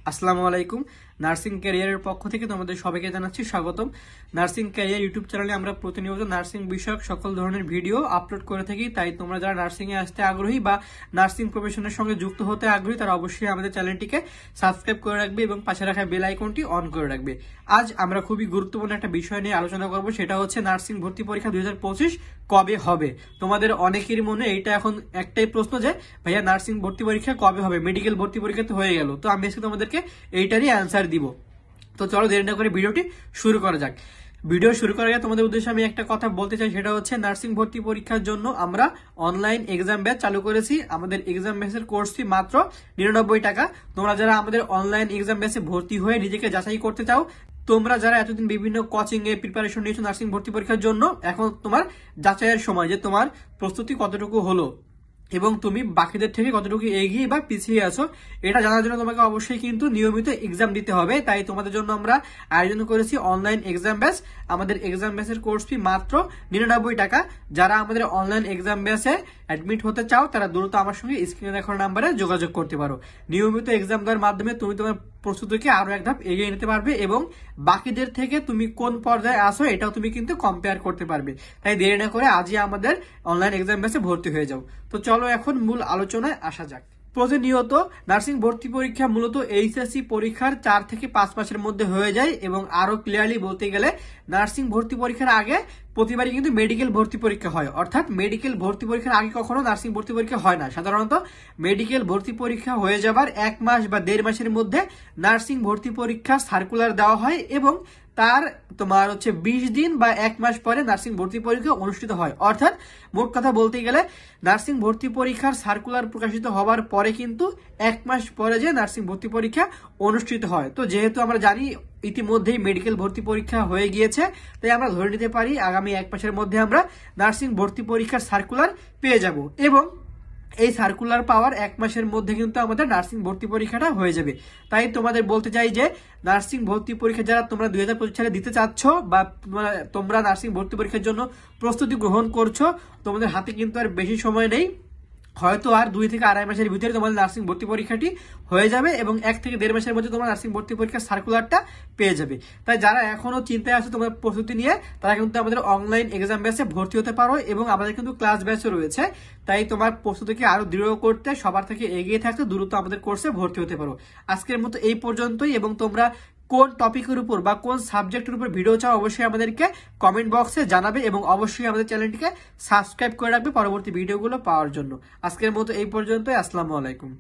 আসসালামু আলাইকুম। নার্সিং ক্যারিয়ারের পক্ষ থেকে তোমাদের সবাইকে জানাচ্ছি স্বাগতম। নার্সিং ক্যারিয়ার ইউটিউব চ্যানেলে আমরা প্রতিনিয়ত নার্সিং বিষয়ক সকল ধরনের ভিডিও আপলোড করে থাকি। তাই তোমরা যারা নার্সিং এ আসতে আগ্রহী বা নার্সিং প্রফেশনের সঙ্গে যুক্ত হতে আগ্রহী তারা অবশ্যই আমাদের চ্যানেলটিকে সাবস্ক্রাইব করে রাখবে এবং পাশে রাখা বেল আইকনটি অন করে রাখবে। আজ আমরা খুবই গুরুত্বপূর্ণ একটা বিষয় নিয়ে আলোচনা করব, সেটা হচ্ছে নার্সিং ভর্তি পরীক্ষা 2025 কবে হবে। তোমাদের অনেকেরই মনে এইটা এখন একটাই প্রশ্ন যে ভাইয়া নার্সিং ভর্তি পরীক্ষা কবে হবে, মেডিকেল ভর্তি পরীক্ষা তো হয়ে গেল। তো আমি আজকে তোমাদেরকে এইটারই অ্যান্সার দিব। তো চলো দেরি না করে ভিডিওটি শুরু করা যাক। ভিডিও শুরু করার আগে তোমাদের উদ্দেশ্যে আমি একটা কথা বলতে চাই, সেটা হচ্ছে নার্সিং ভর্তি পরীক্ষার জন্য আমরা অনলাইন এক্সাম ব্যাচ চালু করেছি। আমাদের এক্সাম ব্যাচের কোর্স ফি মাত্র 99 টাকা। তোমরা যারা আমাদের অনলাইন এক্সাম ব্যাচে ভর্তি হয়ে নিজেকে যাচাই করতে চাও, তোমরা যারা এতদিন বিভিন্ন কোচিং এ প্রিপারেশন নিয়েছো নার্সিং ভর্তি পরীক্ষার জন্য, এখন তোমার যাচাইয়ের সময় যে তোমার প্রস্তুতি কতটুকু হলো এবং তুমি বাকিদের থেকে কতটুকু এগিয়ে বা পিছিয়ে আছো, এটা জানার জন্য তোমাকে অবশ্যই কিন্তু নিয়মিত এক্সাম দিতে হবে। তাই তোমাদের জন্য আমরা আয়োজন করেছি অনলাইন এক্সাম ব্যাচ। আমাদের এক্সাম ব্যাচের কোর্স ফি মাত্র 99 টাকা। যারা আমাদের অনলাইন এক্সাম ব্যাচে অ্যাডমিট হতে চাও তারা দ্রুত আমার সঙ্গে স্ক্রিনে দেখানো নাম্বারে যোগাযোগ করতে পারো। নিয়মিত এক্সাম দেওয়ার মাধ্যমে তুমি তোমার প্রস্তুতিকে আরো এক ধাপ এগিয়ে নিতে পারবে এবং বাকিদের থেকে তুমি কোন পর্যায়ে আসো এটাও তুমি কিন্তু কম্পেয়ার করতে পারবে। তাই দেরি না করে আজই আমাদের অনলাইন এক্সাম ব্যাচে ভর্তি হয়ে যাও। তো চলো এখন মূল আলোচনায় আসা যাক। প্রতিনিয়ত নার্সিং ভর্তি পরীক্ষা মূলত এইচএসসি পরীক্ষার 4 থেকে 5 মাসের মধ্যে হয়ে যায় এবং আরো ক্লিয়ারলি বলতে গেলে নার্সিং ভর্তি পরীক্ষার আগে প্রতিবারই কিন্তু মেডিকেল ভর্তি পরীক্ষা হয়। অর্থাৎ মেডিকেল ভর্তি পরীক্ষার আগে কখনো নার্সিং ভর্তি পরীক্ষা হয় না। সাধারণত মেডিকেল ভর্তি পরীক্ষা হয়ে যাবার 1 মাস বা 1.5 মাসের মধ্যে নার্সিং ভর্তি পরীক্ষা সার্কুলার দেওয়া হয় এবং তার তোমার হচ্ছে 20 দিন বা 1 মাস পরে নার্সিং ভর্তি পরীক্ষা অনুষ্ঠিত হয়। অর্থাৎ মোট কথা বলতে গেলে নার্সিং ভর্তি পরীক্ষার সার্কুলার প্রকাশিত হবার পরে কিন্তু 1 মাস পরে যে নার্সিং ভর্তি পরীক্ষা অনুষ্ঠিত হয়। তো যেহেতু আমরা জানি ইতিমধ্যেই মেডিকেল ভর্তি পরীক্ষা হয়ে গিয়েছে, তাই আমরা ধরে নিতে পারি আগামী 1 মাসের মধ্যে আমরা নার্সিং ভর্তি পরীক্ষার সার্কুলার পেয়ে যাব এবং এই সার্কুলার পাওয়ার 1 মাসের মধ্যে কিন্তু আমাদের নার্সিং ভর্তি পরীক্ষাটা হয়ে যাবে। তাই তোমাদের বলতে চাই যে নার্সিং ভর্তি পরীক্ষা যারা তোমরা 2025 সালে দিতে চাচ্ছ বা তোমরা নার্সিং ভর্তি পরীক্ষার জন্য প্রস্তুতি গ্রহণ করছো, তোমাদের হাতে কিন্তু আর বেশি সময় নেই। হয়তো আর 2 থেকে 2.5 মাসের ভিতরে তোমাদের নার্সিং ভর্তি পরীক্ষাটি হয়ে যাবে এবং 1 থেকে 1.5 মাসের মধ্যে তোমরা নার্সিং ভর্তি পরীক্ষার সার্কুলারটা পেয়ে যাবে। তাই যারা এখনো চিন্তায় আছে তোমার প্রস্তুতি নিয়ে, তারা কিন্তু আমাদের অনলাইন এক্সাম ব্যাচে ভর্তি হতে পারো এবং আমাদের কিন্তু ক্লাস ব্যাচও রয়েছে। তাই তোমার প্রস্তুতিকে আরো দৃঢ় করতে, সবার থেকে এগিয়ে থাকতে দ্রুত আমাদের কোর্সে ভর্তি হতে পারো। আজকের মতো এই পর্যন্তই এবং তোমরা কোন টপিকের উপর বা কোন সাবজেক্টের উপর ভিডিও চাও অবশ্যই আমাদেরকে কমেন্ট বক্সে জানাবে এবং অবশ্যই আমাদের চ্যানেলটিকে সাবস্ক্রাইব করে রাখবে পরবর্তী ভিডিওগুলো পাওয়ার জন্য। আজকের মতো এই পর্যন্তই। আসসালামু আলাইকুম।